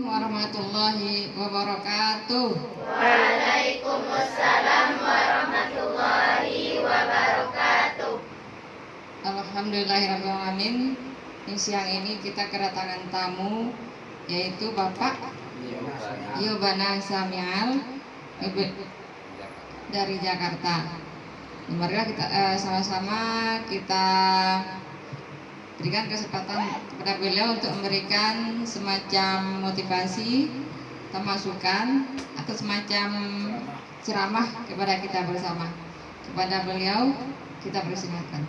warahmatullahi wabarakatuh. Waalaikumsalam warahmatullahi wabarakatuh. Alhamdulillahirrahmanirrahim. Siang ini kita kedatangan tamu, yaitu Bapak Yobana Samial dari Jakarta. Marilah kita sama-sama kita berikan kesempatan kepada beliau untuk memberikan semacam motivasi atau masukan atau semacam ceramah kepada kita bersama. Kepada beliau kita persilakan.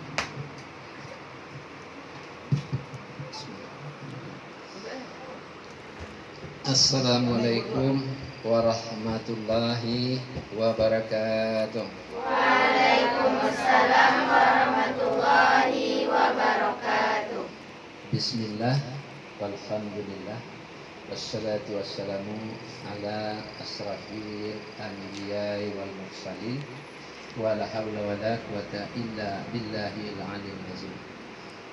Assalamualaikum warahmatullahi wabarakatuh. Waalaikumsalam warahmatullahi wabarakatuh. Bismillah, walhamdulillah, wassalatu wassalamu ala asrafil anbiya'i wal mursalin, wa la hawla wa la quwata illa billahil aliyyil azim.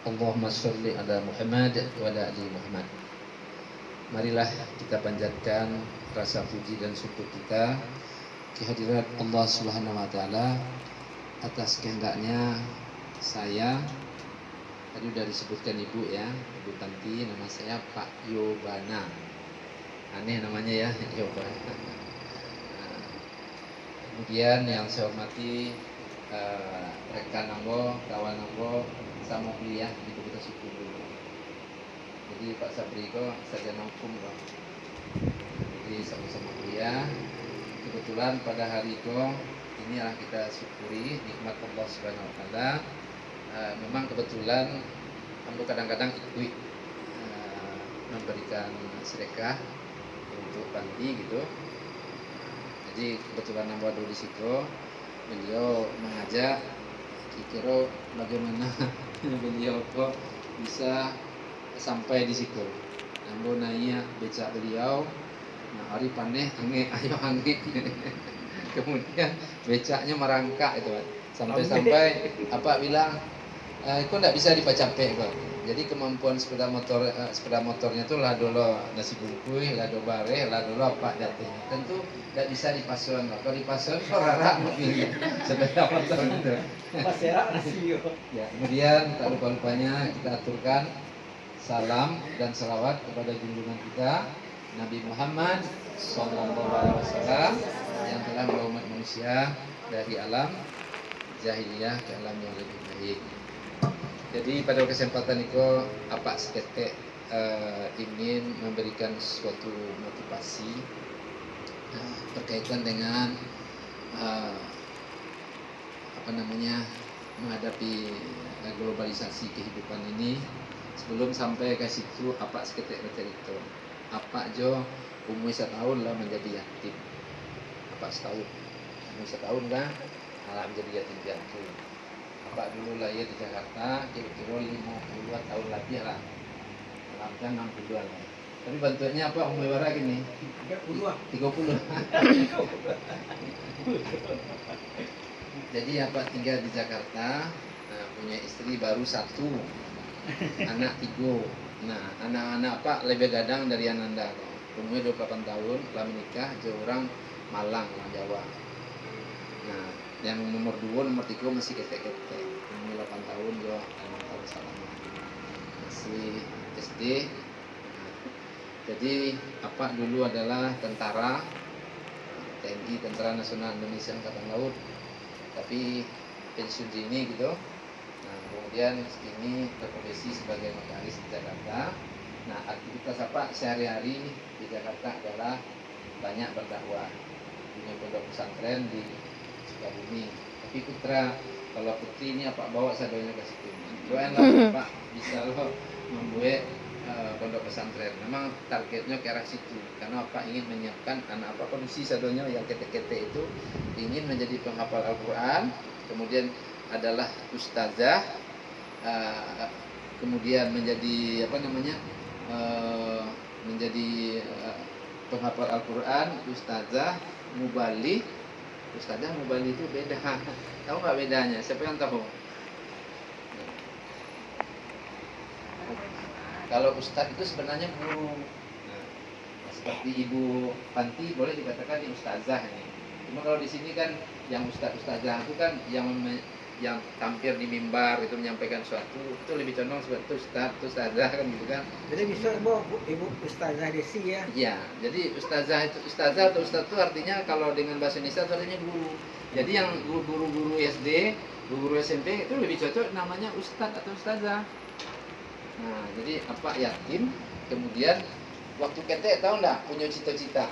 Allahumma sholli ala Muhammad wa ala ali Muhammad. Marilah kita panjatkan rasa puji dan syukur kita kehadirat Allah Subhanahu wa taala atas kehendaknya saya tadi sudah disebutkan Ibu ya, Ibu Tanti, nama saya Pak Yobana. Aneh namanya ya, Yobana. Kemudian yang saya hormati rekan Nambo, kawan Nambo, sama kuliah di Kota Suku dulu. Jadi Pak Sabriko sarjana hukum Pak. Jadi sama-sama kuliah. Kebetulan pada hari itu inilah kita syukuri nikmat Allah Subhanahu wa taala. Memang kebetulan Ambo kadang-kadang ikut memberikan sedekah untuk panti gitu. Jadi kebetulan Ambo ada di situ, beliau mengajak kira bagaimana beliau kok bisa sampai di situ. Ambo nanya becak beliau, nah hari paneh ange ayo ange. Kemudian becaknya merangkak itu sampai apa bilang kok tidak bisa dipacapek kok. Jadi kemampuan sepeda motornya itu lah dulu nasi bungkui, lah dulu bareh, lah dulu apa jatuhnya. Tentu tidak bisa dipasang. Kalau dipasang kok rara mobilnya sepeda motor itu. Ya, kemudian tak lupa-lupanya kita aturkan salam dan salawat kepada junjungan kita Nabi Muhammad SAW yang telah membawa umat manusia dari alam jahiliyah ke alam yang lebih baik. Jadi pada kesempatan itu apa seketek ingin memberikan suatu motivasi berkaitan dengan menghadapi globalisasi kehidupan ini. Sebelum sampai ke situ apa seketek bercerita. Apa jo umur 1 tahun lah menjadi yatim. Apa setahun? Umur 1 tahun kan malah menjadi yatim piatu. Apa dulu lahir di Jakarta, kira-kira 52 tahun lebih lah. Dalamkan 62 lah. Tapi bentuknya apa umur berapa gini? 30. Jadi apa tinggal di Jakarta, punya istri baru 1, anak 3. Nah, anak-anak apa lebih gadang dari Ananda. Umur 28 tahun, telah menikah, orang Malang, orang Jawa. Nah, yang nomor 2, nomor 3 masih ketek-ketek. Umur 8 tahun, jo 6 tahun selama. Masih SD. Jadi apa dulu adalah tentara TNI, Tentara Nasional Indonesia Angkatan Laut. Tapi pensiun dini gitu. Nah, kemudian ini berprofesi sebagai notaris di Jakarta. Nah, aktivitas apa sehari-hari di Jakarta adalah banyak berdakwah. Punya pondok pesantren di Sukabumi. Tapi putra, kalau putri ini apa bawa sadonya ke situ. Doain lah Pak bisa lo membuat pondok pesantren. Memang targetnya ke arah situ. Karena apa ingin menyiapkan anak apa kondisi sadonya yang ketek-ketek itu ingin menjadi penghafal Al-Quran. Kemudian adalah ustazah, kemudian menjadi penghafal Al-Quran, ustazah, mubalik. Ustazah mubalik itu beda. Tahu nggak bedanya? Siapa yang tahu? Kalau ustaz itu sebenarnya guru. Nah, seperti Ibu Panti boleh dikatakan ini ustazah ini. Cuma kalau di sini kan yang ustazah itu kan yang tampil di mimbar itu menyampaikan sesuatu itu lebih condong seperti itu ustazah kan gitu kan. Jadi bisa ibu Ustazah Desi ya. Iya, jadi ustazah atau ustaz itu artinya kalau dengan bahasa Indonesia itu artinya guru. Jadi yang guru-guru SD, guru SMP itu lebih cocok namanya ustaz atau ustazah. Nah, jadi apa yakin kemudian waktu ketek tahu enggak punya cita-cita.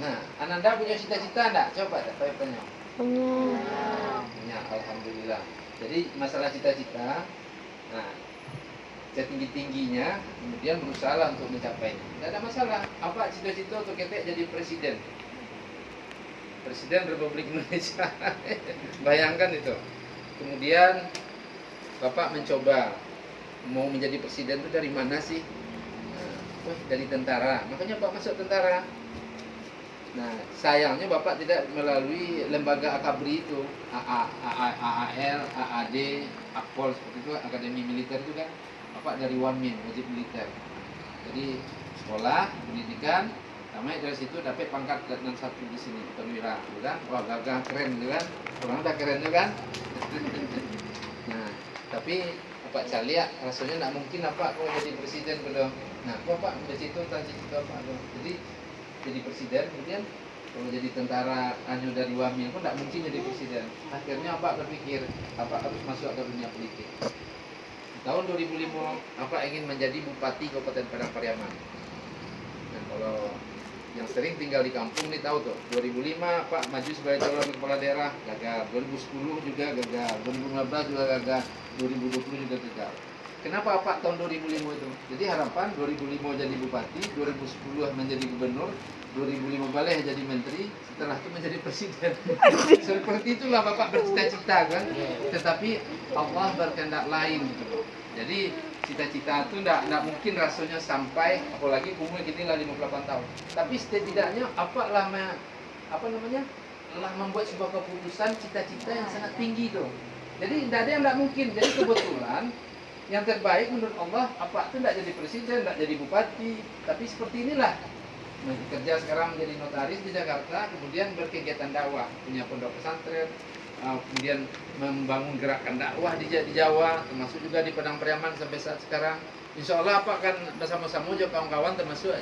Nah, Ananda punya cita-cita enggak? Coba tanya. Punya, alhamdulillah. Jadi masalah cita-cita, nah setinggi-tingginya kemudian berusaha untuk mencapai. Tidak ada masalah. Apa cita-cita untuk ketek jadi presiden? Presiden Republik Indonesia. Bayangkan itu. Kemudian Bapak mencoba mau menjadi presiden itu dari mana sih? Nah, dari tentara. Makanya Bapak masuk tentara. Nah, sayangnya Bapak tidak melalui lembaga akabri itu, AAL, AAD, Akpol seperti itu, Akademi Militer itu kan. Bapak dari Wamin, wajib militer. Jadi sekolah, pendidikan, sampai dari situ dapat pangkat dan satu di sini, perwira, kan? Wah, gagah keren gitu kan? Orang udah keren tuh kan? Nah, tapi Bapak Calia rasanya tidak mungkin apa kau jadi presiden gitu. Nah, Bapak udah situ apa tuh? Jadi presiden, kemudian kalau jadi tentara hanya dari Wamil pun tidak mungkin jadi presiden. Akhirnya Bapak berpikir apa harus masuk ke dunia politik. Tahun 2005 Bapak ingin menjadi Bupati Kabupaten Padang Pariaman. Nah, kalau yang sering tinggal di kampung nih tahu tuh, 2005 Pak maju sebagai calon kepala daerah gagal, 2010 juga gagal, 2015 juga gagal, 2020 juga gagal. Kenapa Pak tahun 2005 itu? Jadi harapan 2005 jadi bupati, 2010 menjadi gubernur, 2015 jadi menteri, setelah itu menjadi presiden. Seperti itulah Bapak bercita-cita kan. Tetapi Allah berkehendak lain gitu. Jadi cita-cita itu tidak mungkin rasanya sampai, apalagi umur kita lah 58 tahun. Tapi setidaknya telah membuat sebuah keputusan cita-cita yang sangat tinggi itu. Jadi tidak ada yang tidak mungkin. Jadi kebetulan yang terbaik menurut Allah apa itu tidak jadi presiden, tidak jadi bupati, tapi seperti inilah bekerja sekarang menjadi notaris di Jakarta, kemudian berkegiatan dakwah, punya pondok pesantren, kemudian membangun gerakan dakwah di Jawa, termasuk juga di Padang Pariaman sampai saat sekarang. Insya Allah Pak akan bersama-sama juga kawan-kawan termasuk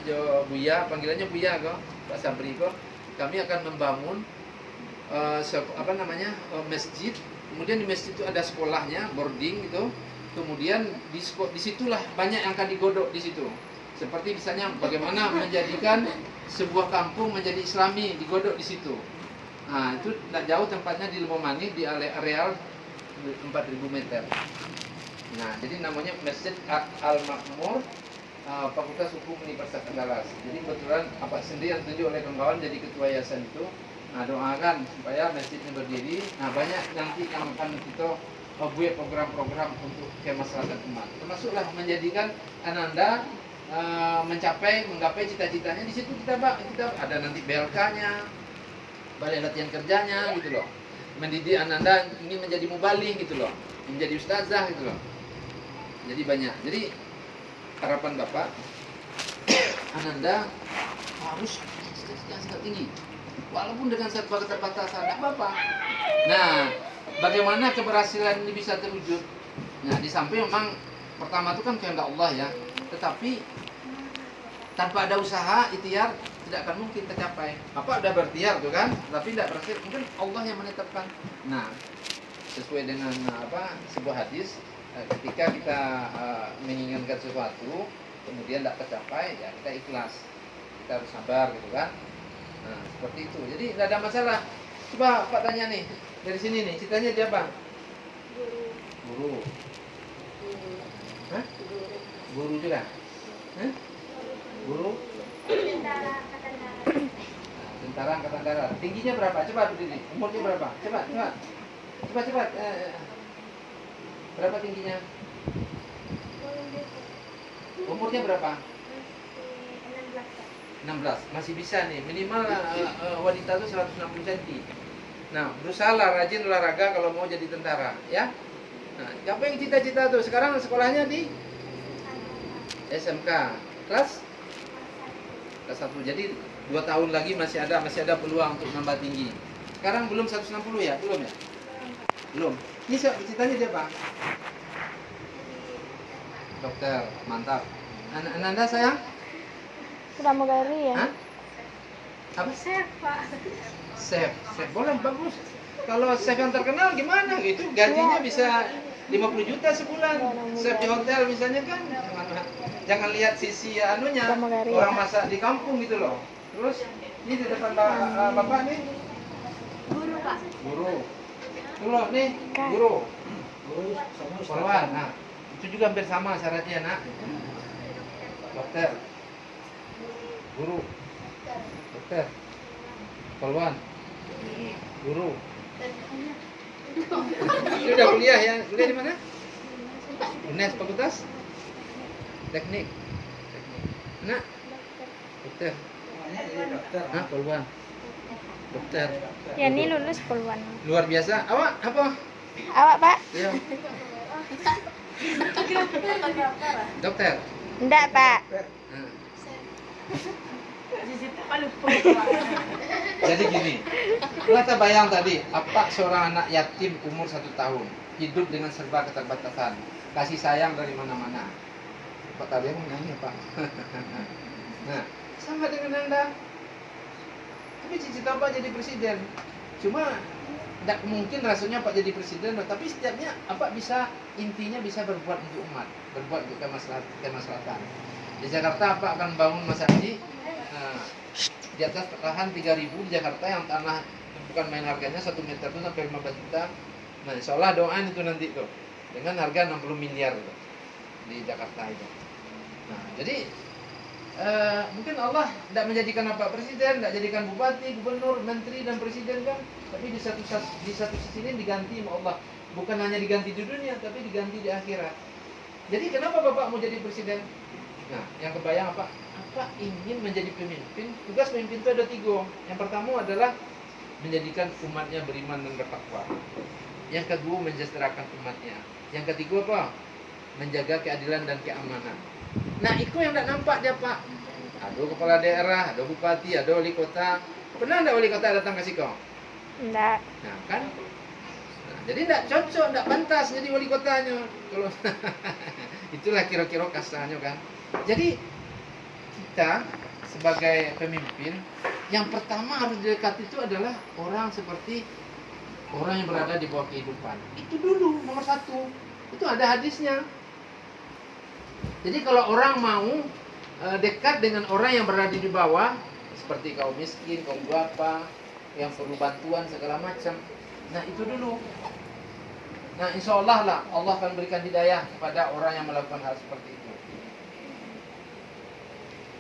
Buya, panggilannya Buya kok, Pak Sabri kok, kami akan membangun masjid. Kemudian di masjid itu ada sekolahnya, boarding gitu. Kemudian disitulah banyak yang akan digodok di situ. Seperti misalnya bagaimana menjadikan sebuah kampung menjadi Islami, digodok di situ. Nah, itu tidak jauh tempatnya di Lemomani di areal 4.000 meter. Nah, jadi namanya Masjid Al-Makmur, Fakultas Hukum Universitas Andalas. Jadi kebetulan Bapak sendiri yang ditunjuk oleh kawan-kawan jadi ketua yayasan itu. Nah, doakan supaya masjidnya berdiri. Nah, banyak nanti yang akan kita buat program-program untuk kemaslahatan umat. Termasuklah menjadikan Ananda menggapai cita-citanya di situ kita ada nanti BLK-nya, balai latihan kerjanya gitu loh. Mendidik Ananda ingin menjadi mubalik gitu loh, menjadi ustazah gitu loh. Jadi banyak. Jadi harapan Bapak Ananda harus cita-cita yang sangat tinggi. Walaupun dengan serba keterbatasan, tidak apa-apa. Nah, bagaimana keberhasilan ini bisa terwujud? Nah, di samping memang pertama itu kan kehendak Allah ya. Tetapi tanpa ada usaha, ikhtiar tidak akan mungkin tercapai. Bapak udah berikhtiar tuh kan, tapi tidak berhasil. Mungkin Allah yang menetapkan. Nah, sesuai dengan sebuah hadis, ketika kita menginginkan sesuatu, kemudian tidak tercapai, ya kita ikhlas. Kita harus sabar gitu kan. Nah, seperti itu. Jadi tidak ada masalah. Coba Pak tanya nih, dari sini nih, citanya dia apa? Guru. Hah? Guru juga? Hah? Guru? Tentara Angkatan Darat. Tingginya berapa? Coba berdiri. Umurnya berapa? Coba. Berapa tingginya? Umurnya berapa? 16. Masih bisa nih. Minimal wanita itu 160 cm. Nah, berusahalah rajin olahraga kalau mau jadi tentara, ya. Nah, siapa yang cita-cita tuh? Sekarang sekolahnya di SMK. Kelas kelas 1. Jadi 2 tahun lagi masih ada peluang untuk nambah tinggi. Sekarang belum 160 ya? Belum ya? Belum. Ini ceritanya dia Pak. Dokter, mantap. Ananda sayang? Pramugari ya? Hah? Apa? Chef, Pak. Chef boleh, bagus. Kalau chef yang terkenal gimana gitu? Gajinya bisa 50 juta sebulan. Chef di hotel misalnya kan. Jangan lihat sisi anunya, Pramugari orang ya? masak di kampung gitu loh. Terus ini di depan Bapak nih. Guru, Pak. Guru. Tuh loh nih, guru. Guru sama ustaz. Polwan. Nah, itu juga hampir sama syaratnya, Nak. Dokter. Guru. Dokter. Polwan. Guru. Ini udah kuliah ya? Kuliah di mana? UNES Fakultas Teknik. Nak. Dokter. Namanya jadi dokter. Hah, Polwan. Dokter. Ya ini lulus puluhan. Luar biasa. Awak apa? Awak Pak? Iya. Dokter. Enggak Pak. Nah. Jadi gini, kita bayang tadi, apa seorang anak yatim umur 1 tahun hidup dengan serba keterbatasan, kasih sayang dari mana-mana. Pak kalian mau nanya Pak? Nah, sama dengan Anda. Tapi cita-cita Pak jadi presiden. Cuma tidak mungkin rasanya Pak jadi presiden, tapi setiapnya apa bisa intinya bisa berbuat untuk umat, berbuat untuk kemaslahatan. Di Jakarta Pak akan bangun masjid. Di atas lahan 3.000 di Jakarta yang tanah bukan main harganya 1 meter itu sampai 15 juta. Nah, insya Allah doain itu nanti tuh dengan harga 60 miliar itu di Jakarta itu. Nah, jadi mungkin Allah tidak menjadikan apa presiden, tidak jadikan bupati, gubernur, menteri dan presiden kan, tapi di satu sisi ini diganti sama Allah. Bukan hanya diganti di dunia, tapi diganti di akhirat. Jadi kenapa Bapak mau jadi presiden? Nah, yang kebayang apa? Apa ingin menjadi pemimpin? Tugas pemimpin itu ada 3. Yang pertama adalah menjadikan umatnya beriman dan bertakwa. Yang kedua mensejahterakan umatnya. Yang ketiga apa? Menjaga keadilan dan keamanan. Nah, itu yang tidak nampak dia Pak. Ada kepala daerah, ada bupati, ada wali kota. Pernah tidak wali kota datang ke Siko? Enggak. Nah kan, jadi tidak cocok, tidak pantas jadi wali kotanya. Kalau itulah kira-kira kasarnya kan. Jadi kita sebagai pemimpin, yang pertama harus didekati itu adalah orang seperti orang yang berada di bawah kehidupan. Itu dulu nomor 1. Itu ada hadisnya. Jadi kalau orang mau dekat dengan orang yang berada di bawah, seperti kaum miskin, kaum duafa, yang perlu bantuan segala macam. Nah itu dulu. Nah insya Allah lah Allah akan berikan hidayah kepada orang yang melakukan hal seperti itu.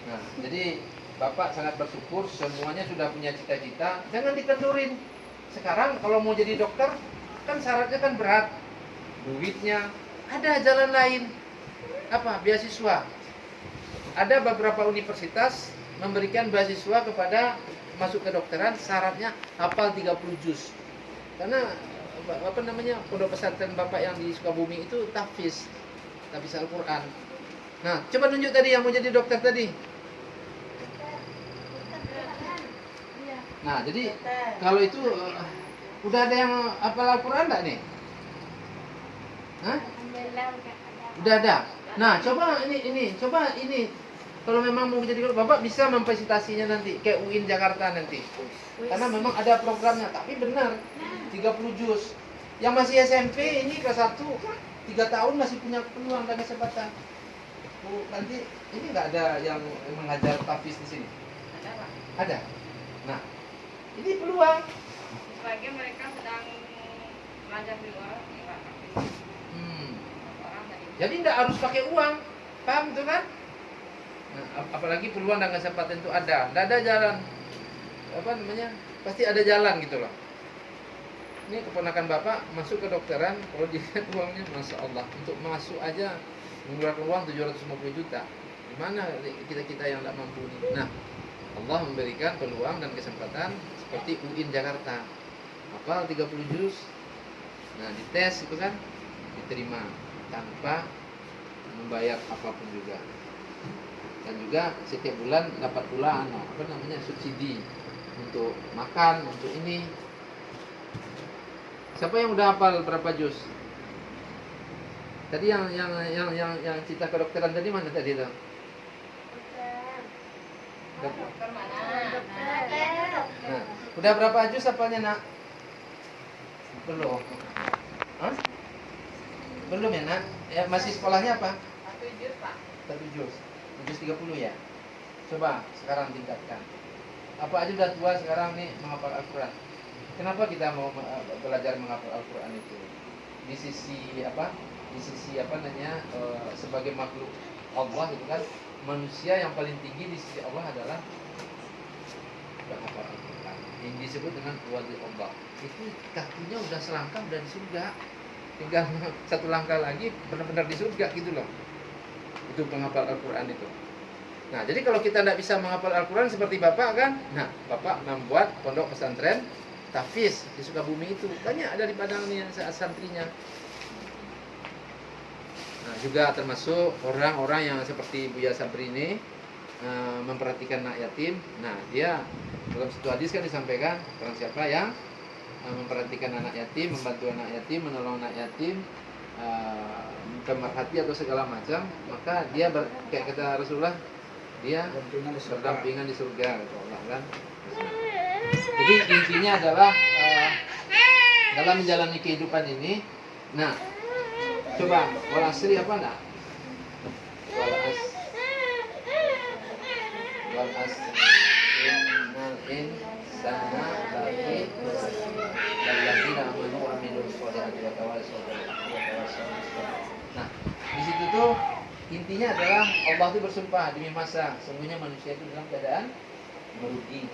Nah jadi Bapak sangat bersyukur semuanya sudah punya cita-cita. Jangan dikendurin. Sekarang kalau mau jadi dokter kan syaratnya kan berat. Duitnya ada jalan lain. Apa? Beasiswa. Ada beberapa universitas memberikan beasiswa kepada masuk ke dokteran, syaratnya hafal 30 juz. Karena apa namanya pondok pesantren Bapak yang di Sukabumi itu tahfiz Al-Quran. Nah, coba tunjuk tadi yang mau jadi dokter tadi. Nah, jadi kalau itu udah ada yang hafal Al-Quran enggak nih? Hah? Udah ada. Nah, coba ini. Kalau memang mau jadi Bapak bisa memfasilitasinya nanti kayak UIN Jakarta nanti. Karena memang ada programnya, tapi benar 30 juz. Yang masih SMP ini kelas 1 3 tahun masih punya peluang dan kesempatan. Nanti ini nggak ada yang mengajar tahfiz di sini. Ada Pak. Ada. Nah, ini peluang. Sebagian mereka sedang belajar di luar, Pak. Orang dari Jadi tidak harus pakai uang, paham itu kan? Nah, apalagi peluang dan kesempatan itu ada, tidak ada jalan, apa namanya? Pasti ada jalan gitu loh. Ini keponakan Bapak masuk ke dokteran, kalau dilihat uangnya, masya Allah, untuk masuk aja mengeluarkan uang 750 juta. Gimana kita yang tidak mampu ini? Nah, Allah memberikan peluang dan kesempatan seperti UIN Jakarta, hafal 30 juz, nah dites itu kan, diterima tanpa membayar apapun juga. Dan juga setiap bulan dapat pula subsidi untuk makan, untuk ini. Siapa yang udah hafal berapa juz? Tadi yang cerita kedokteran tadi mana tadi tuh? Dokter mana? Nah, udah berapa juz hafalnya, Nak? Belum. Hah? Belum ya, Nak? Ya, masih sekolahnya apa? 1 juz, Pak. 1 juz. Juz 30 ya. Coba sekarang tingkatkan. Apa aja udah tua sekarang nih menghafal Al-Qur'an. Kenapa kita mau belajar menghafal Al-Qur'an itu? Di sisi apa? Di sisi sebagai makhluk Allah itu kan, manusia yang paling tinggi di sisi Allah adalah menghafal Al-Qur'an. Yang disebut dengan wali Allah. Itu kakinya udah selangkah udah di surga. Tinggal 1 langkah lagi benar-benar di surga gitu loh. Itu penghafal Al-Qur'an itu. Nah, jadi kalau kita tidak bisa menghafal Al-Qur'an seperti Bapak kan, nah, Bapak membuat pondok pesantren Tahfiz di Sukabumi itu. Banyak ada di Padang nih santrinya. Nah, juga termasuk orang-orang yang seperti Buya Sabri ini memperhatikan anak yatim. Nah, dia dalam satu hadis kan disampaikan, orang siapa yang memperhatikan anak yatim, membantu anak yatim, menolong anak yatim, pemerhati atau segala macam, maka dia kayak kata Rasulullah, dia berdampingan di surga, kata Allah kan. Jadi intinya adalah dalam menjalani kehidupan ini, nah, coba wal asri apa enggak? Wal asri innal insana lafi walladzina amanu wa amilus sholihati wa tawassaw bil haqqi wa tawassaw bis sabr. Nah, di situ tuh intinya adalah Allah itu bersumpah demi masa sesungguhnya manusia itu dalam keadaan merugi.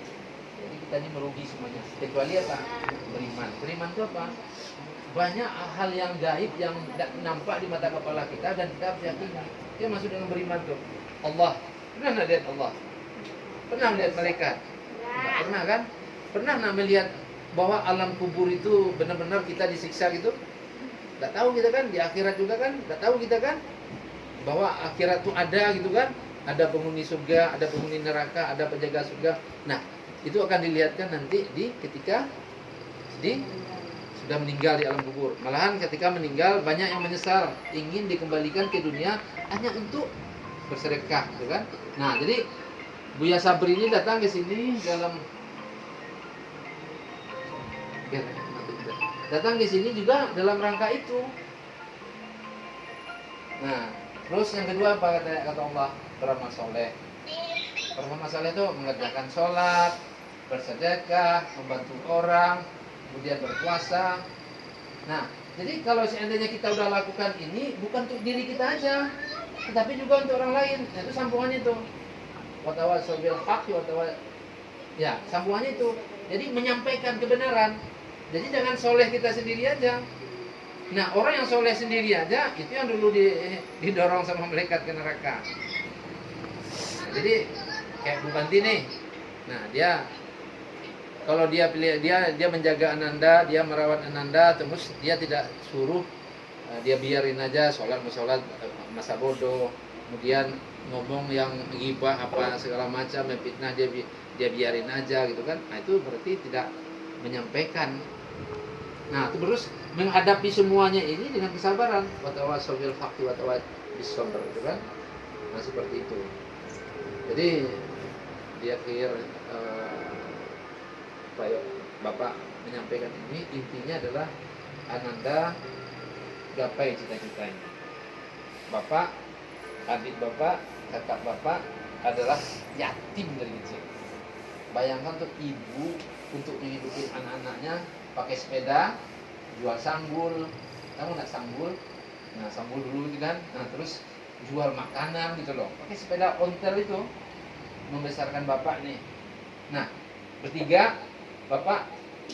Jadi kita ini merugi semuanya. Kecuali apa? Beriman. Beriman itu apa? Banyak hal yang gaib yang tidak nampak di mata kepala kita dan kita harus yakini. Dia masuk dengan beriman tuh. Allah. Pernah nggak lihat Allah? Pernah melihat malaikat? Nggak pernah kan? Pernah nggak melihat bahwa alam kubur itu benar-benar kita disiksa gitu? Nggak tahu kita kan? Di akhirat juga kan? Nggak tahu kita kan? Bahwa akhirat itu ada gitu kan? Ada penghuni surga, ada penghuni neraka, ada penjaga surga. Nah, itu akan dilihatkan nanti ketika sudah meninggal di alam kubur. Malahan ketika meninggal banyak yang menyesal, ingin dikembalikan ke dunia hanya untuk bersedekah, gitu kan? Nah, jadi Buya Sabri ini datang ke sini juga dalam rangka itu. Nah, terus yang kedua apa kata Allah? Beramal soleh. Beramal soleh itu mengerjakan sholat, bersedekah, membantu orang, kemudian berpuasa. Nah, jadi kalau seandainya kita udah lakukan ini bukan untuk diri kita aja, tetapi juga untuk orang lain. Nah, itu sambungannya itu. Watawassaw bil haqqi ya, sambungannya itu. Jadi menyampaikan kebenaran. Jadi jangan soleh kita sendiri aja. Nah, orang yang soleh sendiri aja itu yang dulu didorong sama malaikat ke neraka. Nah, jadi kayak Bu Banti nih. Nah, dia kalau dia menjaga Ananda, dia merawat Ananda, terus dia tidak suruh, dia biarin aja sholat masa bodoh, kemudian ngomong yang ghibah apa segala macam, fitnah dia biarin aja gitu kan. Nah, itu berarti tidak menyampaikan. Nah, itu terus menghadapi semuanya ini dengan kesabaran. Watawassaw bil haqqi wa tawassaw bis sabr, gitu kan. Nah, seperti itu. Jadi di akhir Bapak menyampaikan ini intinya adalah Ananda gapai cita-citanya. Bapak, adik Bapak, kakak Bapak adalah yatim dari kecil. Bayangkan untuk ibu untuk menghidupi anak-anaknya pakai sepeda, jual sanggul. Kamu nggak sanggul? Nah, sanggul dulu gitu kan. Nah, terus jual makanan gitu loh. Pakai sepeda ontel itu membesarkan Bapak nih. Nah, bertiga Bapak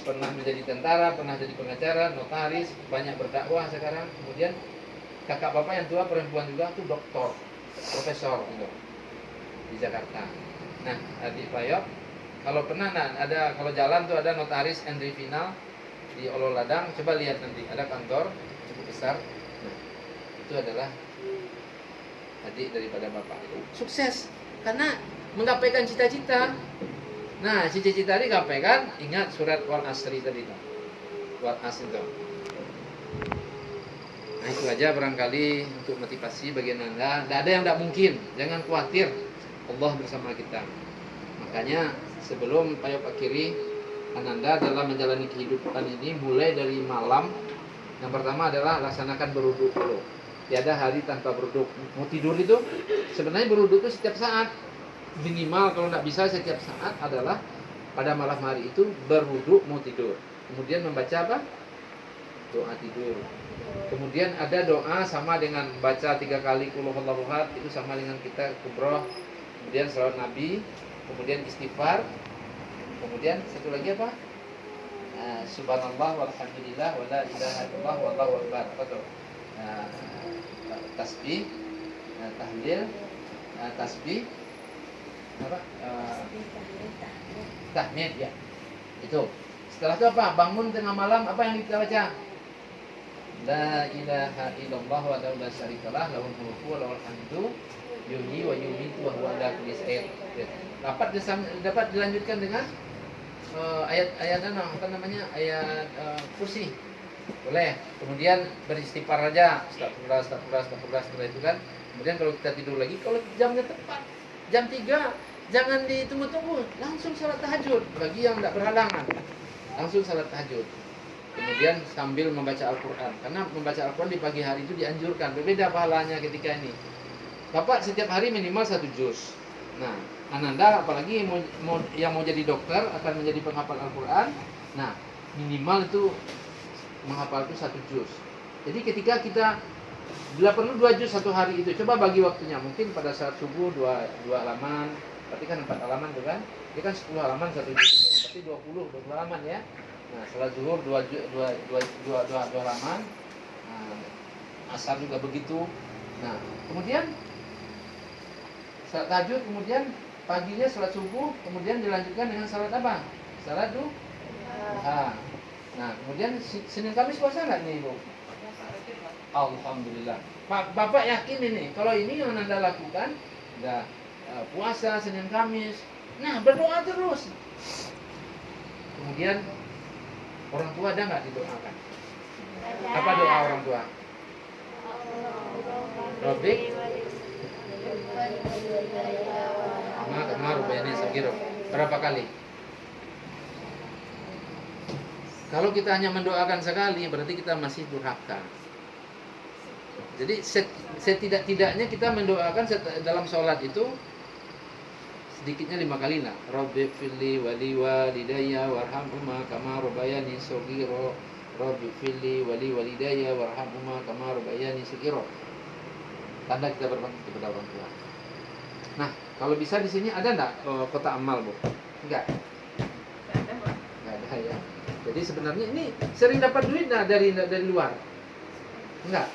pernah menjadi tentara, pernah jadi pengacara, notaris, banyak berdakwah sekarang. Kemudian kakak Bapak yang tua perempuan juga tuh doktor, profesor gitu di Jakarta. Nah, adik Payok, kalau pernah kalau jalan tuh ada notaris entry final di Olo Ladang, coba lihat nanti ada kantor cukup besar. Nah, itu adalah adik daripada bapak itu sukses karena menggapaikan cita-cita. Nah, cita-cita ini gapaikan, ingat surat wal asri tadi itu. Wal asri itu. Nah, itu aja barangkali untuk motivasi bagi Anda. Tidak ada yang tidak mungkin, jangan khawatir. Allah bersama kita. Makanya sebelum Pak akhiri, Ananda dalam menjalani kehidupan ini mulai dari malam. Yang pertama adalah laksanakan berwudu dulu. Tiada hari tanpa berwudu. Mau tidur itu sebenarnya berwudu itu setiap saat. Minimal kalau tidak bisa setiap saat adalah pada malam hari itu berwudu mau tidur. Kemudian membaca apa? Doa tidur. Kemudian ada doa sama dengan baca 3 kali qul huwallahu ahad, itu sama dengan kita kubroh. Kemudian salawat Nabi, kemudian istighfar. Kemudian satu lagi apa? Subhanallah walhamdulillah wala ilaha illallah wallahu akbar. Apa tuh? Tasbih, tahlil, tasbih apa? Tahmid ya. Itu. Setelah itu apa? Bangun tengah malam apa yang kita baca? La ilaha illallah wa la syarikalah lahul mulku wa lahul hamdu yuhyi wa yumiitu wa huwa ala kulli syai'in qadir. Dapat dilanjutkan dengan ayat-ayat apa namanya? Ayat kursi. Boleh. Kemudian beristighfar aja. Astagfirullah setelah itu kan. Kemudian kalau kita tidur lagi, kalau jamnya tepat jam 3, jangan ditunggu-tunggu, langsung salat tahajud bagi yang tidak berhalangan. Langsung salat tahajud. Kemudian sambil membaca Al-Quran. Karena membaca Al-Quran di pagi hari itu dianjurkan. Berbeda pahalanya ketika ini. Bapak setiap hari minimal 1 juz. Nah, Ananda apalagi yang mau jadi dokter akan menjadi penghafal Al-Quran. Nah, minimal itu menghafal itu 1 juz. Jadi ketika kita bila perlu 2 juz 1 hari itu, coba bagi waktunya. Mungkin pada saat subuh 2 halaman. Berarti kan 4 halaman tuh kan. Ini kan 10 halaman 1 juz itu. Berarti 20 halaman ya. Nah, setelah zuhur 2 halaman. Nah, asar juga begitu. Nah, kemudian salat tahajud, kemudian paginya salat subuh, kemudian dilanjutkan dengan salat apa? Salat duha. Nah, kemudian Senin Kamis puasa nggak nih, Bu? Alhamdulillah. Bapak yakin ini, kalau ini yang Anda lakukan, udah puasa Senin Kamis. Nah, berdoa terus. Kemudian orang tua ada nggak didoakan? Apa doa orang tua? Robik, Rubayani Sagiro. Berapa kali? Kalau kita hanya mendoakan sekali, berarti kita masih durhaka. Jadi setidak-tidaknya kita mendoakan dalam sholat itu sedikitnya 5 kali lah. Rabbi firli wali walidayya warhamhuma kama rabbayani shaghira. Rabbi firli wali walidayya warhamhuma kama rabbayani shaghira. Tanda kita berbakti kepada orang tua. Nah, kalau bisa di sini ada enggak kotak amal, Bu? Enggak. Enggak ada ya. Jadi sebenarnya ini sering dapat duit enggak dari luar? Enggak.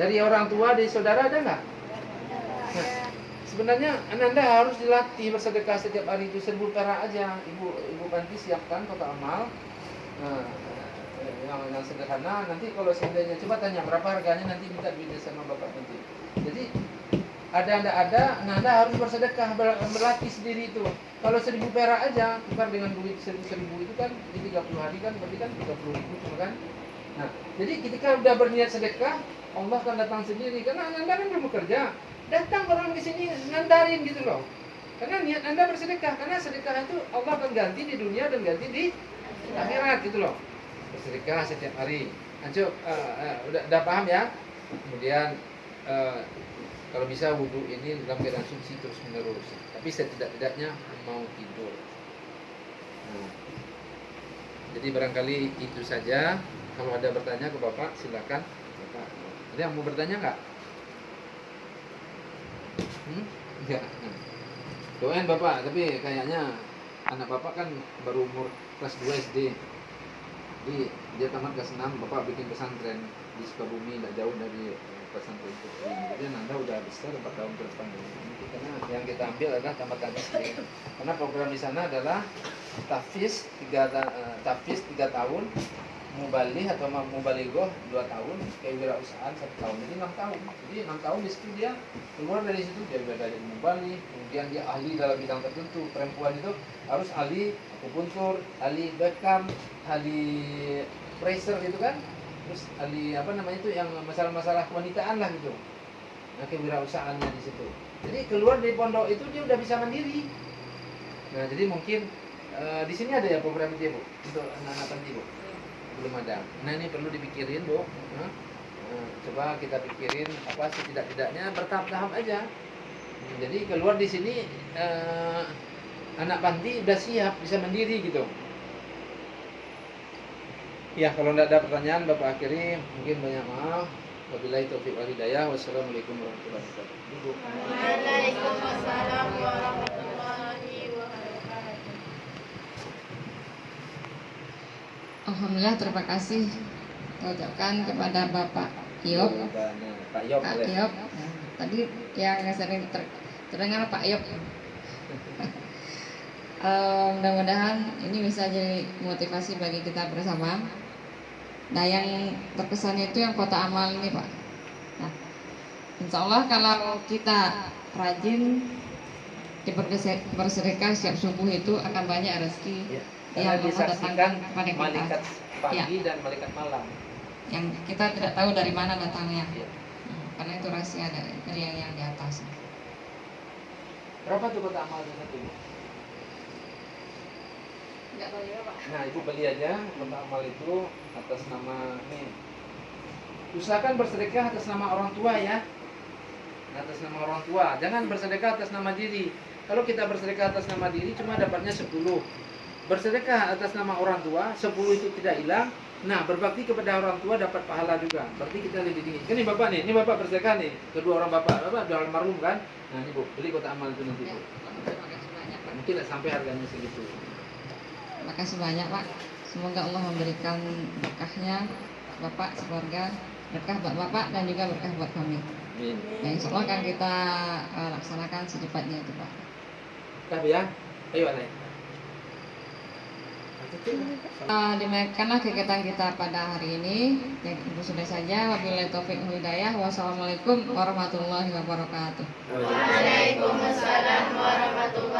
Dari orang tua, dari saudara ada enggak? Nah, sebenarnya Ananda harus dilatih bersedekah setiap hari itu 1000 perak aja. Ibu Panti siapkan kotak amal. Nah, yang sederhana. Nanti kalau seandainya coba tanya berapa harganya, nanti minta duitnya sama Bapak nanti. Jadi ada, Ananda harus bersedekah, berlatih sendiri itu. Kalau 1000 perak aja, tukar dengan duit 1000 itu kan di 30 hari kan berarti kan 30.000 cuma kan. Nah, jadi ketika udah berniat sedekah, Allah akan datang sendiri karena Anda kan belum bekerja. Datang orang ke sini nandarin gitu loh. Karena niat Anda bersedekah, karena sedekah itu Allah akan ganti di dunia dan ganti di akhirat gitu loh. Bersedekah setiap hari. Anco udah paham ya? Kemudian kalau bisa wudhu ini dalam keadaan suci terus menerus. Tapi setidak-tidaknya mau tidur. Nah, jadi barangkali itu saja. Kalau ada bertanya ke Bapak silakan. Bapak, ada yang mau bertanya nggak? Enggak. Doain Bapak, tapi kayaknya anak Bapak kan baru umur kelas 2 SD. Jadi dia tamat kelas 6, Bapak bikin pesantren di Sukabumi, tidak jauh dari pesantren itu. Kemudian Anda udah besar 4 tahun ke depan. Karena yang kita ambil adalah tamatan SD. Karena program di sana adalah tahfiz 3 tahun, mubalih atau mubalighah 2 tahun, kewirausahaan 1 tahun, jadi 6 tahun. Jadi 6 tahun di situ dia keluar dari situ, dia sudah jadi mubalih, kemudian dia ahli dalam bidang tertentu. Perempuan itu harus ahli akupuntur, ahli bekam, ahli pressure gitu kan, terus ahli apa namanya itu yang masalah-masalah kewanitaan lah gitu. Nah, kewirausahaannya di situ. Jadi keluar dari pondok itu dia udah bisa mandiri. Nah, jadi mungkin di sini ada ya program itu ya, Bu, untuk anak-anak panti, Bu? Belum ada. Nah, ini perlu dipikirin, Bu. Coba kita pikirin apa setidak-tidaknya bertahap-tahap aja. Jadi keluar di sini anak panti udah siap bisa mandiri gitu. Ya, kalau tidak ada pertanyaan Bapak akhiri, mungkin banyak maaf. Wabillahi taufiq wal hidayah. Wassalamualaikum warahmatullahi wabarakatuh. Ibu. Waalaikumsalam warahmatullahi wabarakatuh. Alhamdulillah, terima kasih saya ucapkan kepada Bapak Iop. Pak Iop. Pak Iop. Nah, tadi yang sering terdengar Pak Iop. Mudah-mudahan ini bisa jadi motivasi bagi kita bersama. Nah, yang terkesan itu yang kota amal ini, Pak. Nah, insya Allah kalau kita rajin bersedekah setiap subuh itu akan banyak rezeki Ya, yang karena disaksikan kepada kita. malaikat pagi Ya. dan malaikat malam. Yang kita tidak tahu dari mana datangnya. Ya. Karena itu rahasia dari yang di atas. Berapa tuh kota amal itu satu, Bu? Enggak tahu juga, Pak. Nah, Ibu beli aja kota amal itu atas nama nih. Usahakan bersedekah atas nama orang tua ya. Atas nama orang tua. Jangan bersedekah atas nama diri. Kalau kita bersedekah atas nama diri cuma dapatnya 10. Bersedekah atas nama orang tua, 10 itu tidak hilang. Nah, berbakti kepada orang tua dapat pahala juga. Berarti kita lebih tinggi. Ini Bapak nih, ini Bapak bersedekah nih. Kedua orang Bapak udah almarhum kan? Nah, ini Bu, beli kota amal itu nanti, Ya, Bu. terima kasih banyak, Pak. Mungkin nggak sampai harganya segitu. Terima kasih banyak, Pak. Semoga Allah memberikan berkahnya Bapak, keluarga, berkah buat Bapak dan juga berkah buat kami. Amin. Nah, insya Allah akan kita laksanakan secepatnya itu, Pak. Kah, ya? Ayo, naik. Demikianlah kegiatan kita pada hari ini. Itu sudah saja. Wabillahi taufiq wal hidayah. Wassalamualaikum warahmatullahi wabarakatuh. Waalaikumsalam warahmatullahi